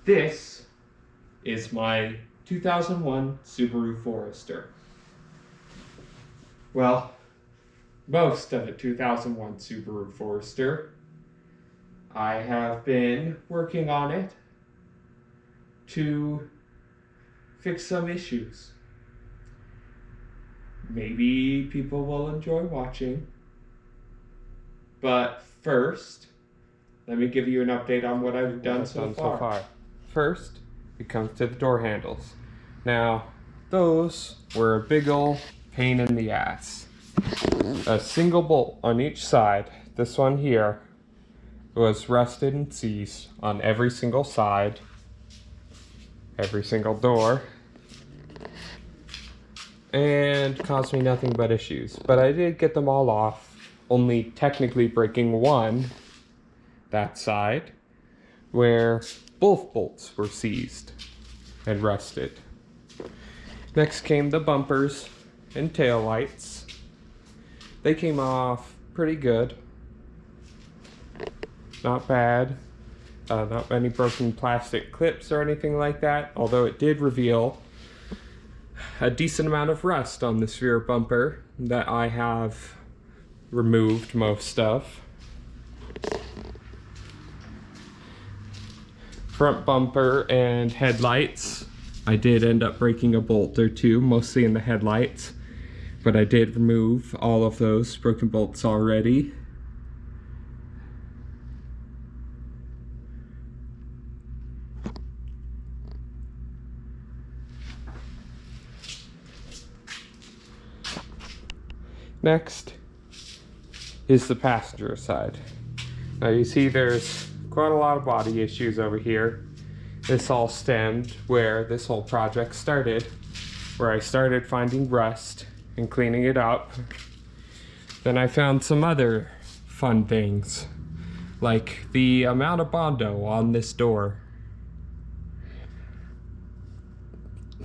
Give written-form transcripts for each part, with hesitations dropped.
This is my 2001 Subaru Forester. Well, most of the 2001 Subaru Forester. I have been working on it to fix some issues. Maybe people will enjoy watching. But first, let me give you an update on what I've done so far. First, it comes to the door handles. Now, those were a big ol' pain in the ass. A single bolt on each side, this one here, was rusted and seized on every single side, every single door, and caused me nothing but issues. But I did get them all off, only technically breaking one, that side, where both bolts were seized and rusted. Next came the bumpers and tail lights. They came off pretty good. Not bad. Not many broken plastic clips or anything like that, although it did reveal a decent amount of rust on this rear bumper that I have removed most of. Front bumper and headlights, I did end up breaking a bolt or two, mostly in the headlights, but I did remove all of those broken bolts already. Next is the passenger side. Now you see there's quite a lot of body issues over here. This all stemmed where this whole project started, where I started finding rust and cleaning it up. Then I found some other fun things, like the amount of Bondo on this door.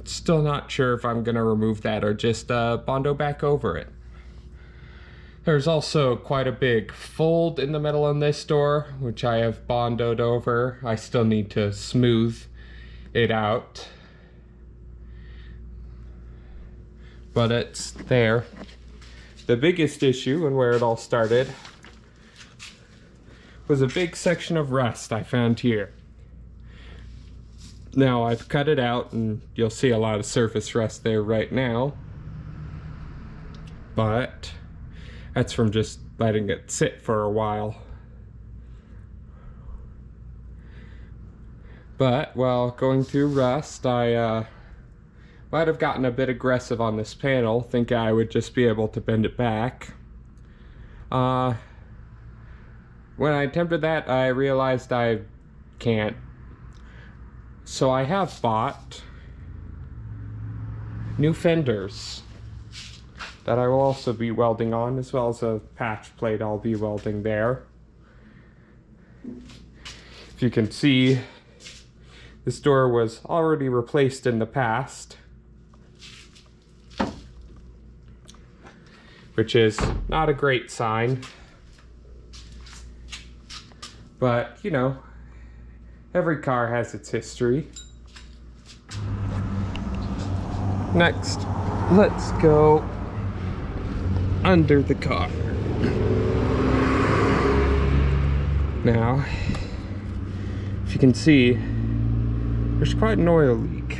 Still not sure if I'm gonna remove that or just Bondo back over it. There's also quite a big fold in the middle on this door, which I have Bondoed over. I still need to smooth it out, but it's there. The biggest issue and where it all started was a big section of rust I found here. Now I've cut it out and you'll see a lot of surface rust there right now, but that's from just letting it sit for a while. But while going through rust, I might have gotten a bit aggressive on this panel, thinking I would just be able to bend it back. When I attempted that, I realized I can't. So I have bought new fenders that I will also be welding on, as well as a patch plate I'll be welding there. If you can see, this door was already replaced in the past, which is not a great sign. But, you know, every car has its history. Next, let's go under the car. Now, if you can see, there's quite an oil leak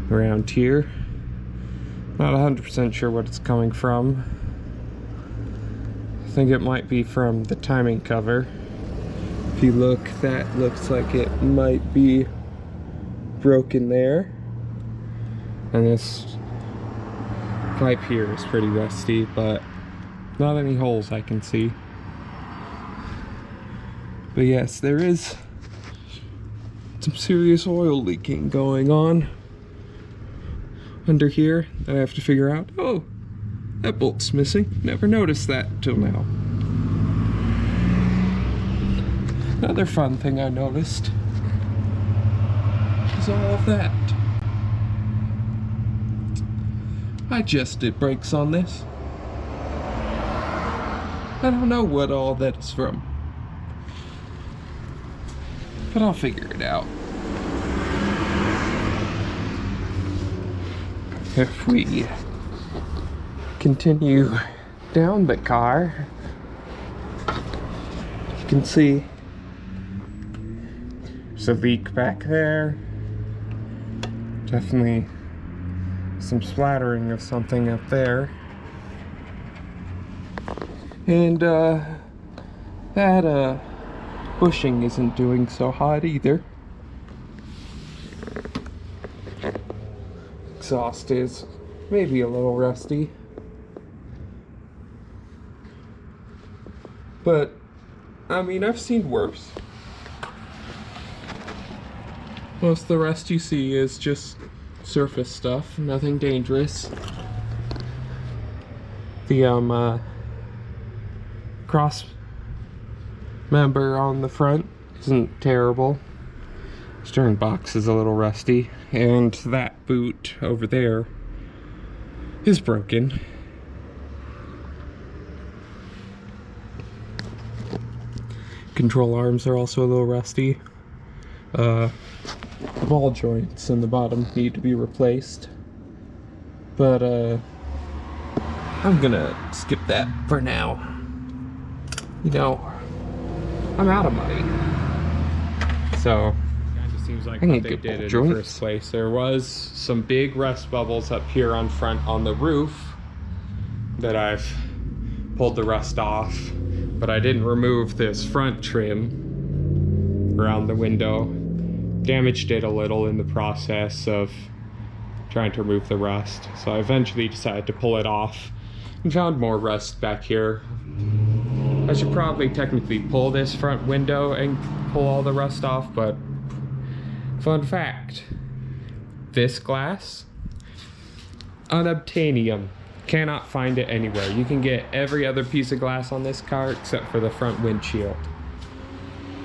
around here. Not 100% sure what it's coming from. I think it might be from the timing cover. If you look, that looks like it might be broken there. And this pipe here is pretty rusty, but not any holes I can see. But yes, there is some serious oil leaking going on under here that I have to figure out. Oh, that bolt's missing. Never noticed that till now. Another fun thing I noticed is all of that. I just did brakes on this. I don't know what all that is from, but I'll figure it out. If we continue down the car, you can see there's a leak back there. Definitely some splattering of something up there. And that bushing isn't doing so hot either. Exhaust is maybe a little rusty, but I mean, I've seen worse. Most of the rest you see is just surface stuff, nothing dangerous. The cross member on the front isn't terrible. Steering box is a little rusty, and that boot over there is broken. Control arms are also a little rusty. The ball joints in the bottom need to be replaced, but I'm gonna skip that for now. You know, I'm out of money, so kind of seems like what they did in the first place. There was some big rust bubbles up here on front on the roof that I've pulled the rust off, but I didn't remove this front trim around the window. Damaged it a little in the process of trying to remove the rust, so I eventually decided to pull it off and found more rust back here. I should probably technically pull this front window and pull all the rust off, but fun fact, this glass, unobtainium. Cannot find it anywhere. You can get every other piece of glass on this car except for the front windshield.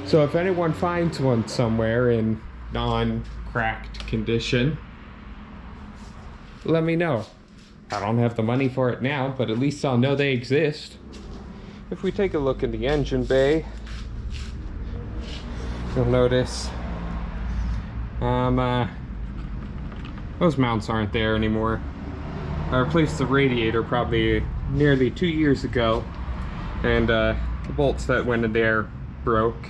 So if anyone finds one somewhere in non-cracked condition, let me know. I don't have the money for it now, but at least I'll know they exist. If we take a look in the engine bay, you'll notice those mounts aren't there anymore. I replaced the radiator probably nearly 2 years ago, and the bolts that went in there broke,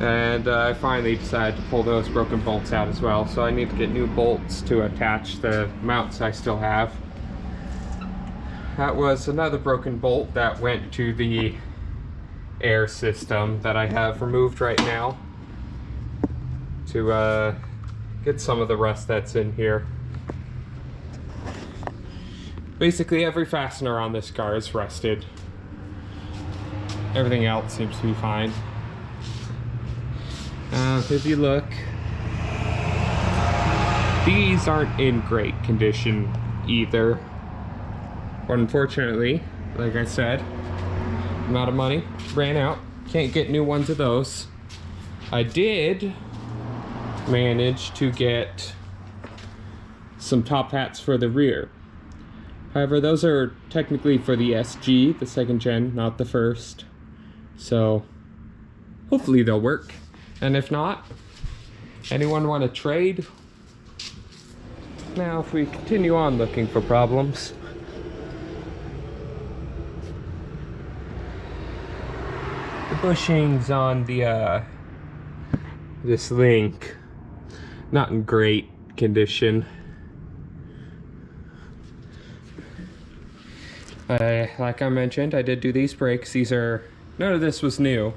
and I finally decided to pull those broken bolts out as well, so I need to get new bolts to attach the mounts I still have. That was another broken bolt that went to the air system that I have removed right now to get some of the rust that's in here. Basically every fastener on this car is rusted. Everything else seems to be fine. If you look, these aren't in great condition either. But unfortunately, like I said, I'm out of money, ran out, can't get new ones of those. I did manage to get some top hats for the rear. However, those are technically for the SG, the second gen, not the first. So hopefully they'll work. And if not, anyone want to trade? Now, if we continue on looking for problems, the bushings on the this link, not in great condition. Like I mentioned, I did do these brakes. These are, none of this was new.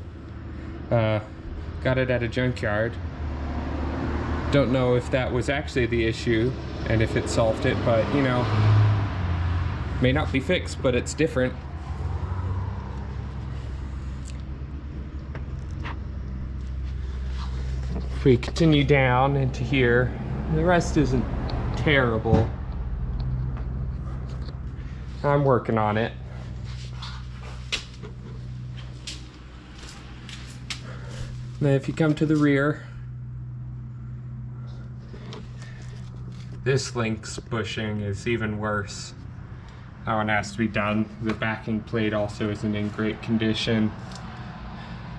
Got it at a junkyard. Don't know if that was actually the issue and if it solved it, but you know, may not be fixed, but it's different. If we continue down into here, the rest isn't terrible. I'm working on it. Then if you come to the rear, this link's bushing is even worse. That one has to be done. The backing plate also isn't in great condition.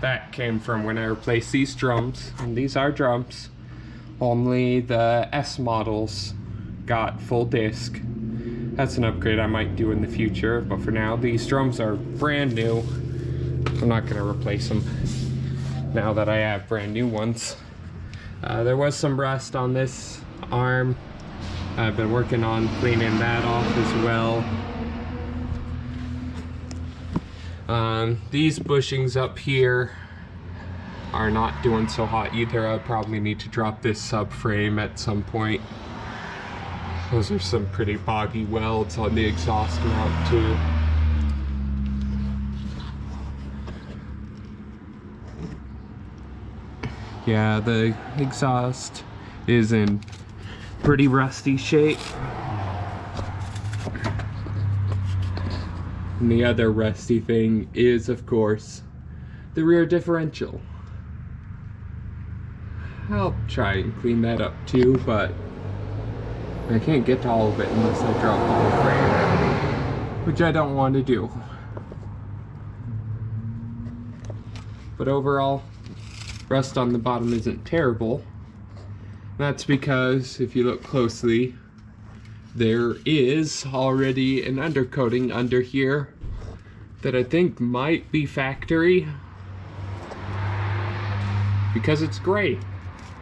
That came from when I replaced these drums, and these are drums. Only the S models got full disc. That's an upgrade I might do in the future, but for now, these drums are brand new. I'm not gonna replace them now that I have brand new ones. There was some rust on this arm. I've been working on cleaning that off as well. These bushings up here are not doing so hot either. I probably need to drop this subframe at some point. Those are some pretty boggy welds on the exhaust mount too. Yeah, the exhaust is in pretty rusty shape. And the other rusty thing is, of course, the rear differential. I'll try and clean that up too, but I can't get to all of it unless I drop the whole frame, which I don't want to do. But overall, rust on the bottom isn't terrible. That's because if you look closely, there is already an undercoating under here that I think might be factory because it's gray.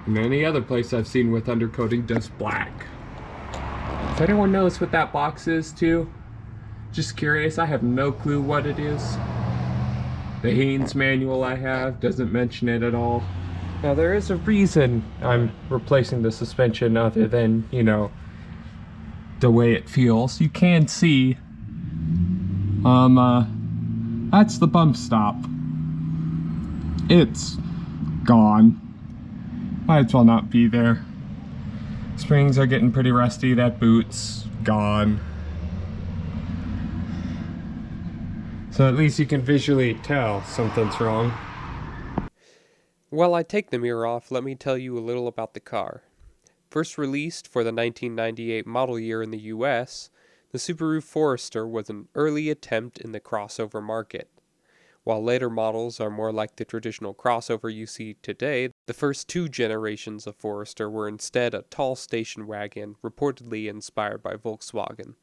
And any other place I've seen with undercoating does black. If anyone knows what that box is too, just curious, I have no clue what it is. The Haynes manual I have doesn't mention it at all. Now there is a reason I'm replacing the suspension other than, you know, the way it feels. You can see, that's the bump stop. It's gone. Might as well not be there. Springs are getting pretty rusty. That boot's gone. So at least you can visually tell something's wrong. While I take the mirror off, let me tell you a little about the car. First released for the 1998 model year in the US, the Subaru Forester was an early attempt in the crossover market. While later models are more like the traditional crossover you see today, the first two generations of Forester were instead a tall station wagon, reportedly inspired by Volkswagen.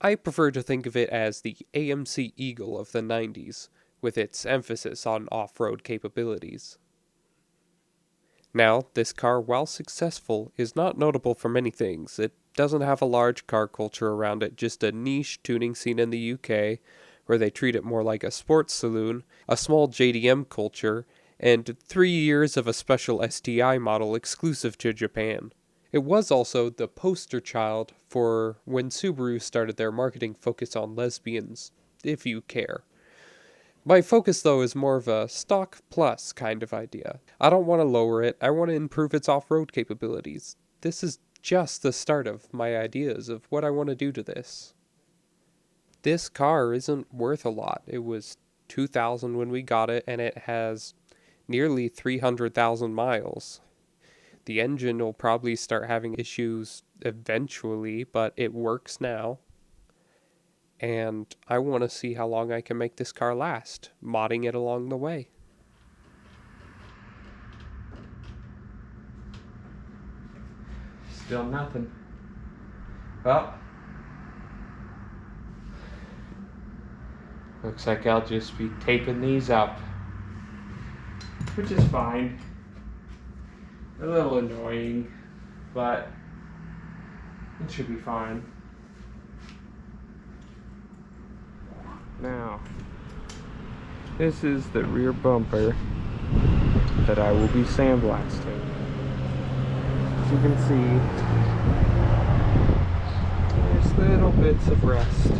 I prefer to think of it as the AMC Eagle of the 90s, with its emphasis on off-road capabilities. Now, this car, while successful, is not notable for many things. It doesn't have a large car culture around it, just a niche tuning scene in the UK, where they treat it more like a sports saloon, a small JDM culture, and 3 years of a special STI model exclusive to Japan. It was also the poster child for when Subaru started their marketing focus on lesbians, if you care. My focus, though, is more of a stock plus kind of idea. I don't want to lower it, I want to improve its off-road capabilities. This is just the start of my ideas of what I want to do to this. This car isn't worth a lot. It was $2,000 when we got it, and it has nearly 300,000 miles. The engine will probably start having issues eventually, but it works now. And I want to see how long I can make this car last, modding it along the way. Still nothing. Well, looks like I'll just be taping these up, which is fine. A little annoying, but it should be fine. Now, this is the rear bumper that I will be sandblasting. As you can see, there's little bits of rust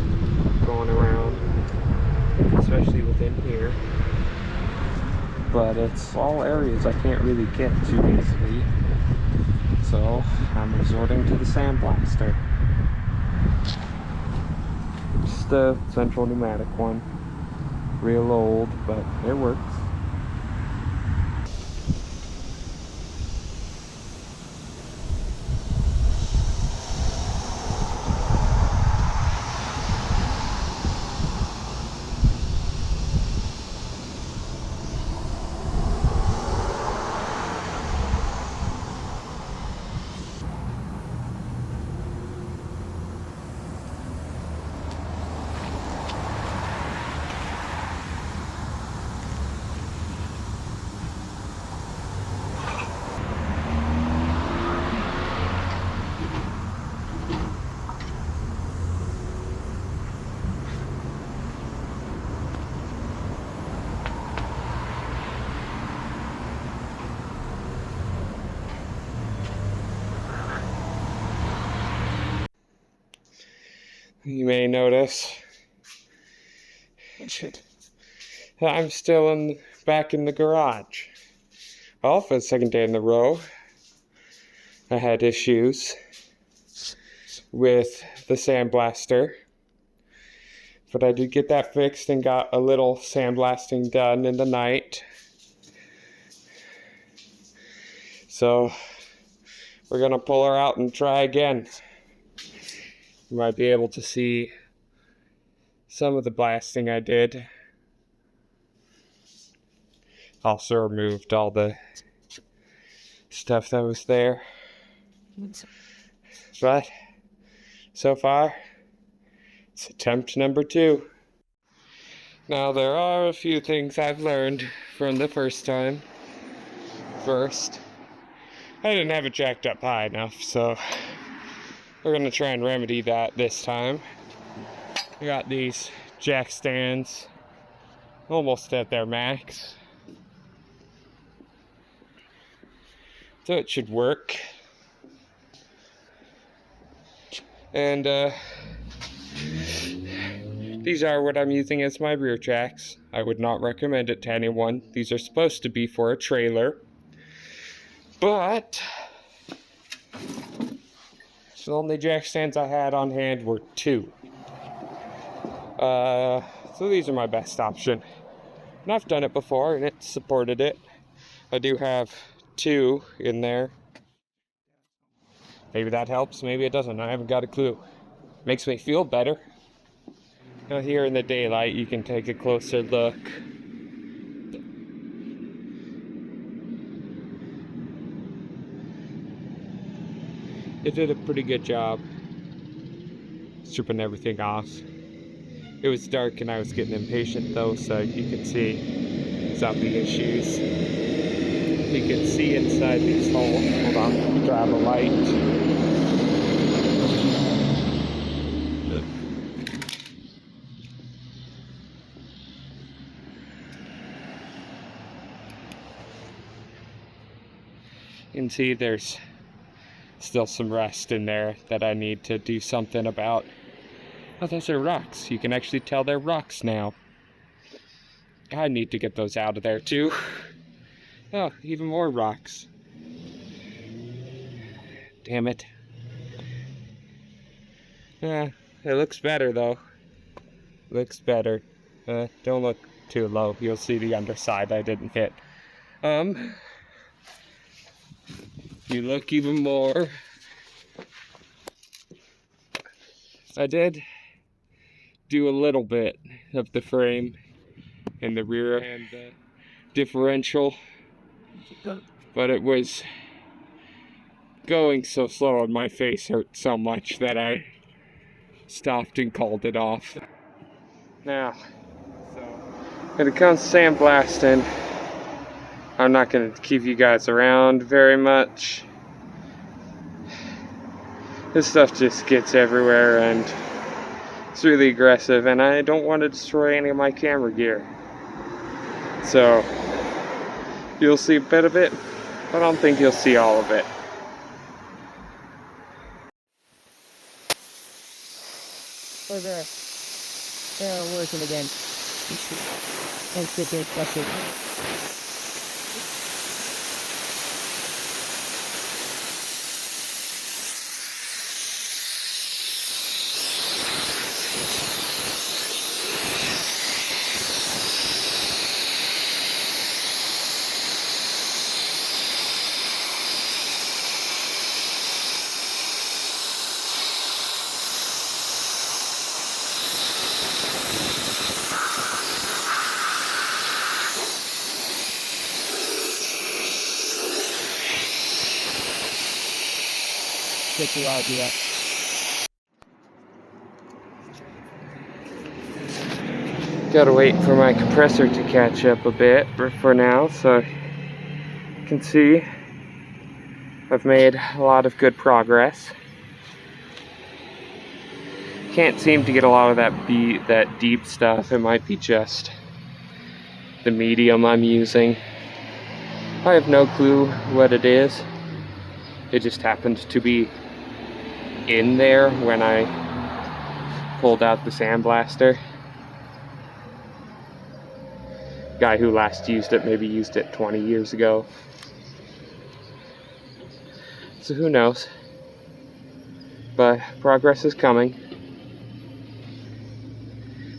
going around, especially within here. But it's all areas I can't really get to easily, so I'm resorting to the sandblaster. Just a central pneumatic one. Real old, but it works. You may notice I'm still back in the garage. Well, for the second day in a row, I had issues with the sandblaster, but I did get that fixed and got a little sandblasting done in the night. So we're gonna pull her out and try again. You might be able to see some of the blasting I did. Also removed all the stuff that was there. But so far, it's attempt number 2. Now there are a few things I've learned from the first time. First, I didn't have it jacked up high enough, so we're gonna try and remedy that this time. I got these jack stands almost at their max, so it should work. And these are what I'm using as my rear jacks. I would not recommend it to anyone. These are supposed to be for a trailer, but the only jack stands I had on hand were 2. So these are my best option. And I've done it before and it supported it. I do have 2 in there. Maybe that helps, maybe it doesn't. I haven't got a clue. Makes me feel better. Now here in the daylight you can take a closer look. It did a pretty good job stripping everything off. It was dark and I was getting impatient though, so you can see some of the issues. You can see inside these holes. Hold on, let me grab a light. You can see there's still some rust in there that I need to do something about. Oh, those are rocks. You can actually tell they're rocks now. I need to get those out of there too. Oh, even more rocks. Damn it. It looks better though. Looks better. Don't look too low. You'll see the underside I didn't hit. You look even more. I did do a little bit of the frame in the rear and differential, but it was going so slow and my face hurt so much that I stopped and called it off. Now, when it comes to sandblasting, I'm not going to keep you guys around very much. This stuff just gets everywhere and it's really aggressive, and I don't want to destroy any of my camera gear. So you'll see a bit of it, but I don't think you'll see all of it. Oh, they're working again. Let's get this bucket. Get the idea. Gotta wait for my compressor to catch up a bit for now, so you can see I've made a lot of good progress. Can't seem to get a lot of that deep stuff. It might be just the medium I'm using. I have no clue what it is. It just happened to be in there when I pulled out the sandblaster. Guy who last used it maybe used it 20 years ago. So who knows? But progress is coming.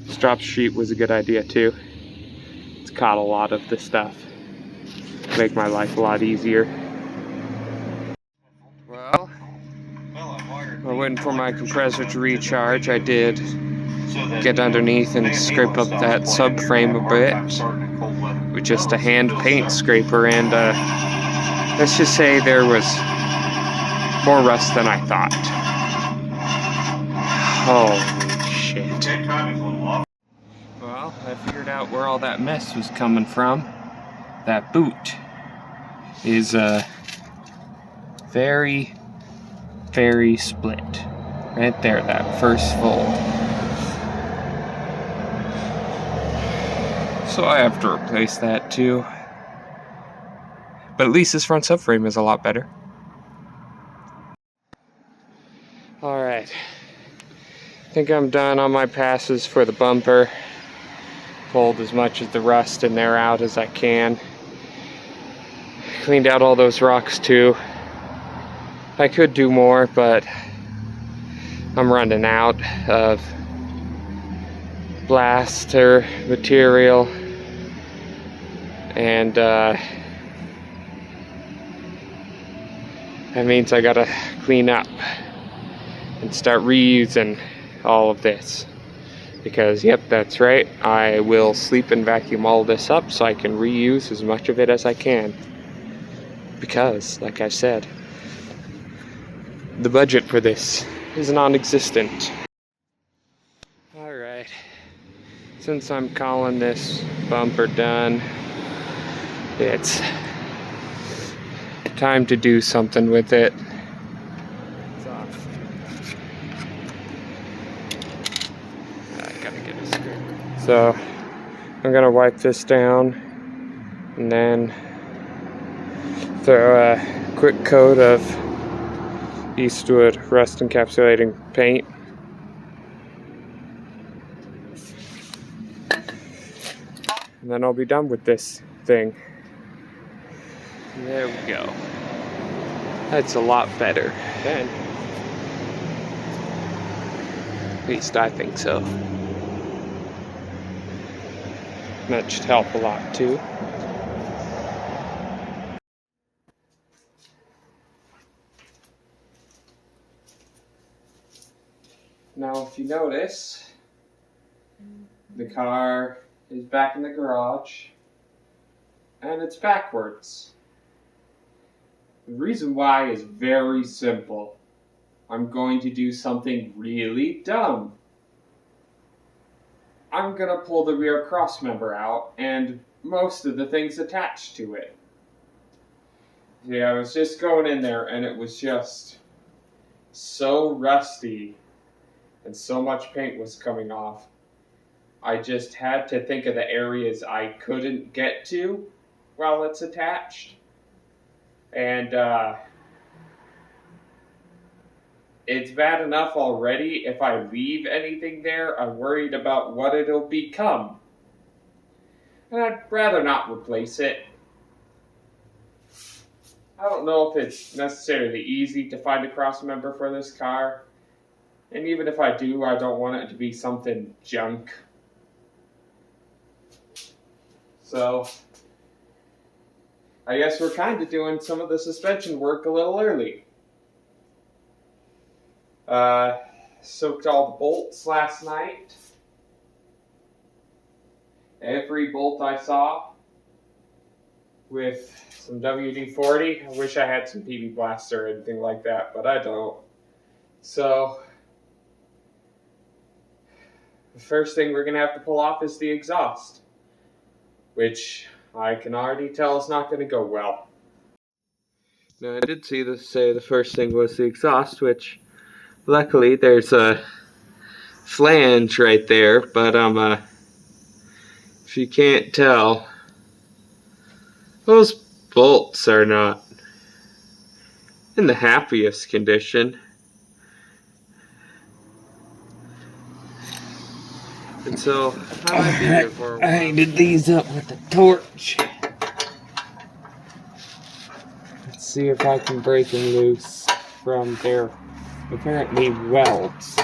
Strop Street was a good idea too. It's caught a lot of the stuff. Make my life a lot easier. Well, I'm waiting for my compressor to recharge. I did get underneath and scrape up that subframe a bit with just a hand paint scraper, and let's just say there was more rust than I thought. Oh shit. Well, I figured out where all that mess was coming from. That boot is very split. Right there, that first fold. So I have to replace that too. But at least this front subframe is a lot better. Alright. I think I'm done on my passes for the bumper. Pulled as much of the rust in there out as I can. Cleaned out all those rocks too. I could do more, but I'm running out of blaster material, and that means I gotta clean up and start reusing all of this, because yep, that's right, I will sleep and vacuum all this up so I can reuse as much of it as I can, because like I said, the budget for this is non-existent. Alright, since I'm calling this bumper done, it's time to do something with it. It's off. I gotta get a scraper. So I'm gonna wipe this down and then throw a quick coat of Eastwood rust encapsulating paint. And then I'll be done with this thing. There we go. That's a lot better then. At least I think so. That should help a lot too. Now, if you notice, the car is back in the garage, and it's backwards. The reason why is very simple. I'm going to do something really dumb. I'm gonna pull the rear cross member out, and most of the things attached to it. See, I was just going in there, and it was just so rusty. And so much paint was coming off. I just had to think of the areas I couldn't get to while it's attached. And it's bad enough already. If I leave anything there, I'm worried about what it'll become. And I'd rather not replace it. I don't know if it's necessarily easy to find a cross member for this car. And even if I do, I don't want it to be something junk. So, I guess we're kind of doing some of the suspension work a little early. Soaked all the bolts last night. Every bolt I saw with some WD-40. I wish I had some PB Blaster or anything like that, but I don't. So, the first thing we're going to have to pull off is the exhaust, which I can already tell is not going to go well. Now, I did say the first thing was the exhaust, which luckily there's a flange right there, but if you can't tell, those bolts are not in the happiest condition. And so I might be here for a while. I heated these up with a torch. Let's see if I can break them loose from their apparently welds.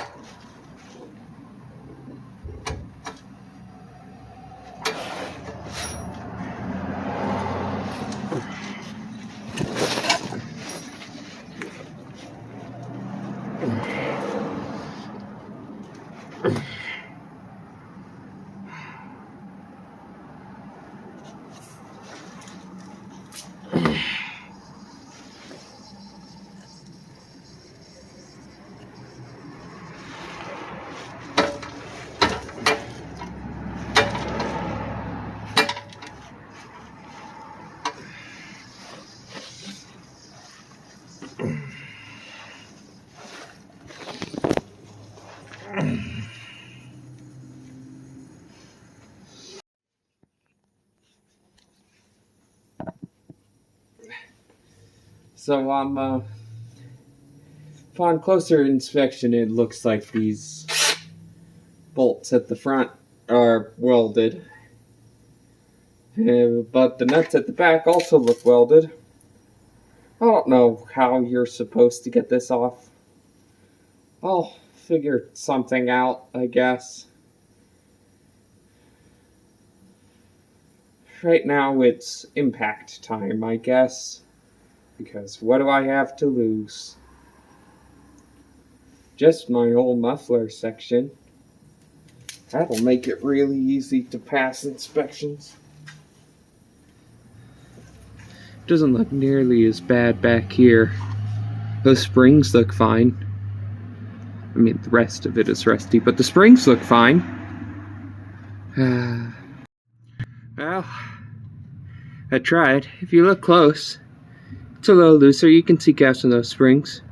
So upon closer inspection, it looks like these bolts at the front are welded. But the nuts at the back also look welded. I don't know how you're supposed to get this off. I'll figure something out, I guess. Right now it's impact time, I guess. Because what do I have to lose? Just my old muffler section. That'll make it really easy to pass inspections. Doesn't look nearly as bad back here. Those springs look fine. I mean, the rest of it is rusty, but the springs look fine. Well, I tried. If you look close, it's a little looser. You can see gaps in those springs.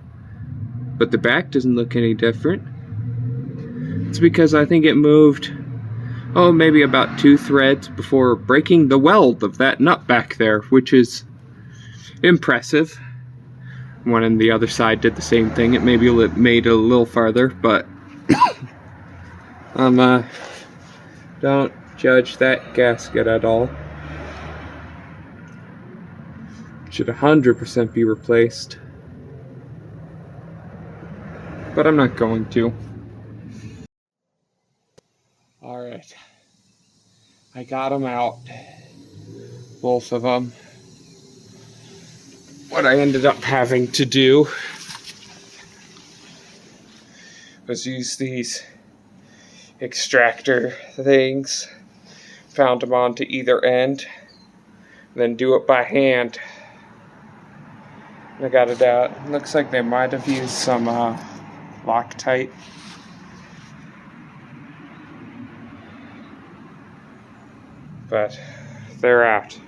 But the back doesn't look any different. It's because I think it moved, maybe about 2 threads before breaking the weld of that nut back there, which is impressive. One on the other side did the same thing. It maybe made it a little farther, but don't judge that gasket at all. Should 100% be replaced. But I'm not going to. Alright. I got them out. Both of them. What I ended up having to do was use these extractor things. Found them onto either end. Then do it by hand. I got it out. It looks like they might have used some Loctite. But they're out.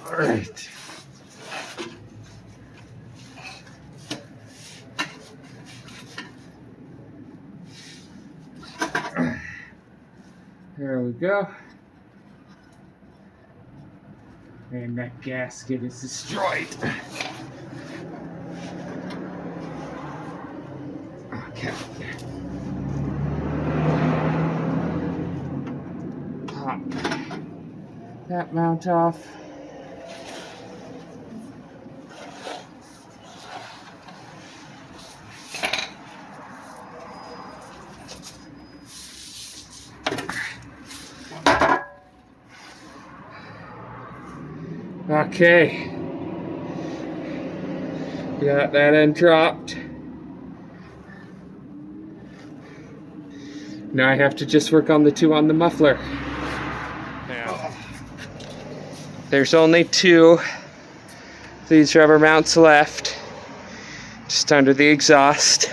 All right. There we go. And that gasket is destroyed. Okay. Pop that mount off. Okay, got that end dropped. Now I have to just work on the 2 on the muffler. Yeah. There's only 2 of these rubber mounts left, just under the exhaust.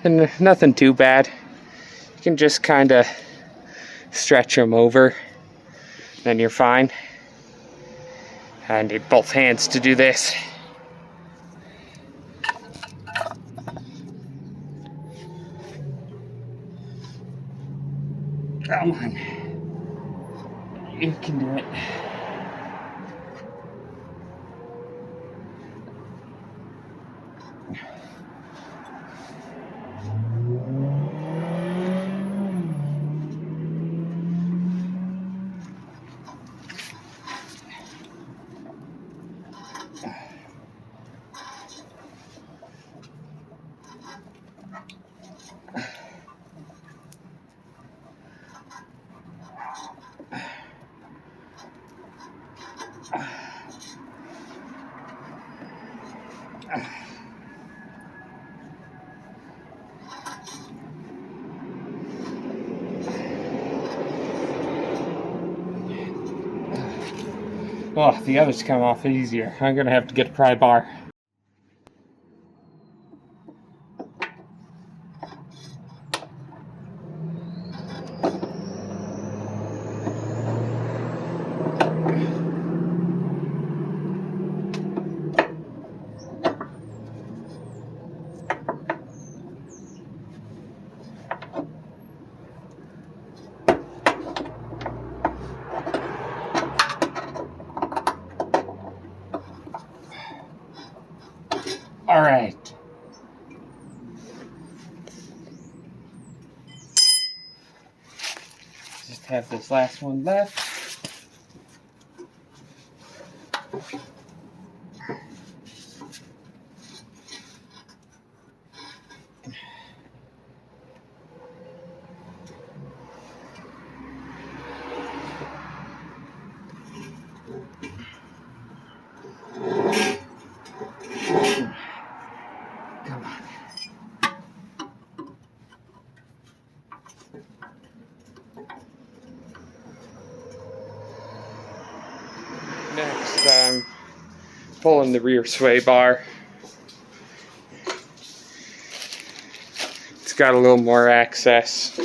And nothing too bad. You can just kind of stretch them over. Then you're fine. I need both hands to do this. Come on. You can do it. Oh, the others come off easier. I'm gonna have to get a pry bar. All right. Just have this last one left. Come on. Next, I'm pulling the rear sway bar. It's got a little more access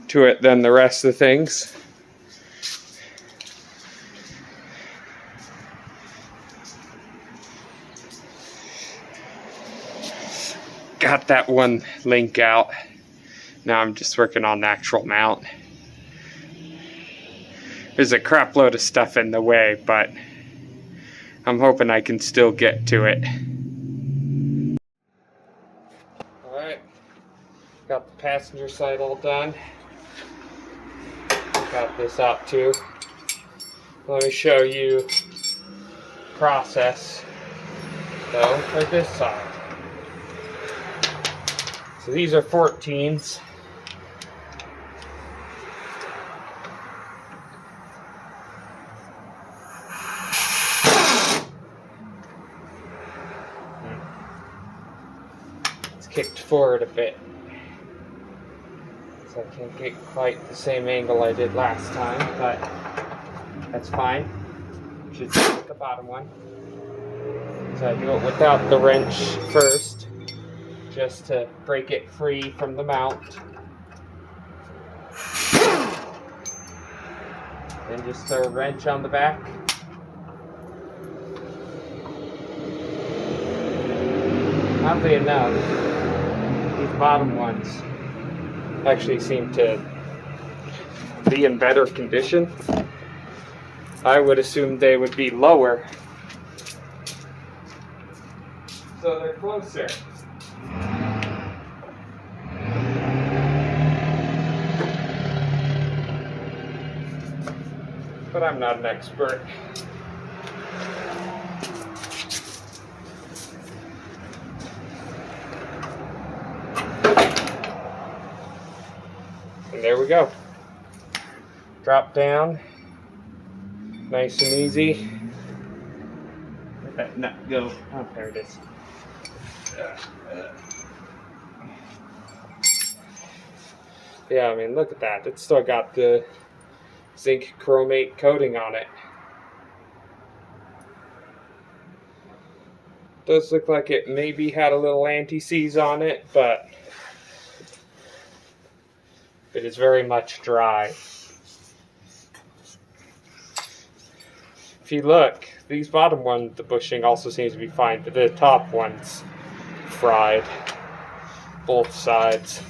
to it than the rest of the things. Got that one link out. Now I'm just working on the actual mount. There's a crap load of stuff in the way, but I'm hoping I can still get to it. Alright, got the passenger side all done. Got this out too. Let me show you process though for this side. So these are 14s. It's kicked forward a bit. So I can't get quite the same angle I did last time, but that's fine. Should start with the bottom one. So I do it without the wrench first, just to break it free from the mount. Then just throw a wrench on the back. Oddly enough, these bottom ones actually seem to be in better condition. I would assume they would be lower. So they're closer. But I'm not an expert. And there we go. Drop down. Nice and easy. Let that nut go. Oh, there it is. Yeah, I mean, look at that. It's still got the zinc chromate coating on it. Does look like it maybe had a little anti-seize on it, but it is very much dry. If you look, these bottom ones, the bushing also seems to be fine, but the top one's fried. Both sides.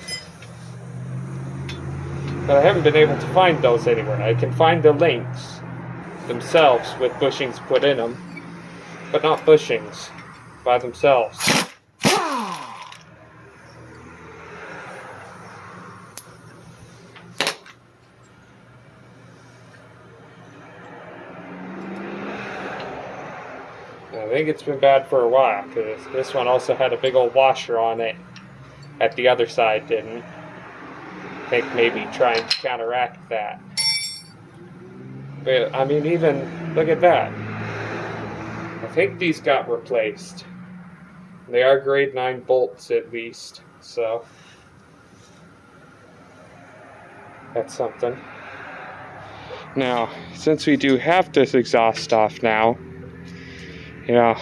But I haven't been able to find those anywhere. I can find the links themselves with bushings put in them, but not bushings by themselves. I think it's been bad for a while, because this one also had a big old washer on it, at the other side didn't. I think maybe trying to counteract that. But, I mean, even, look at that. I think these got replaced. They are grade 9 bolts at least, so that's something. Now, since we do have this exhaust off now, you know,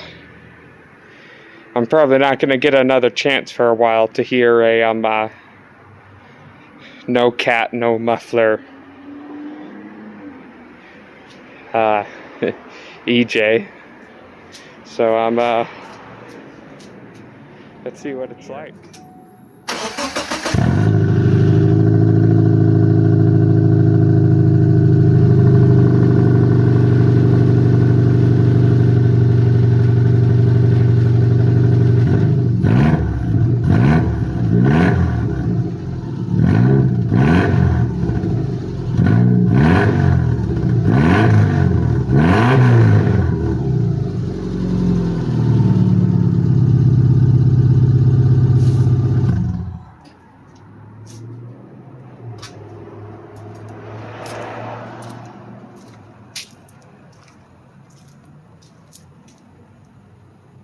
I'm probably not going to get another chance for a while to hear a no cat, no muffler EJ. So let's see what it's like.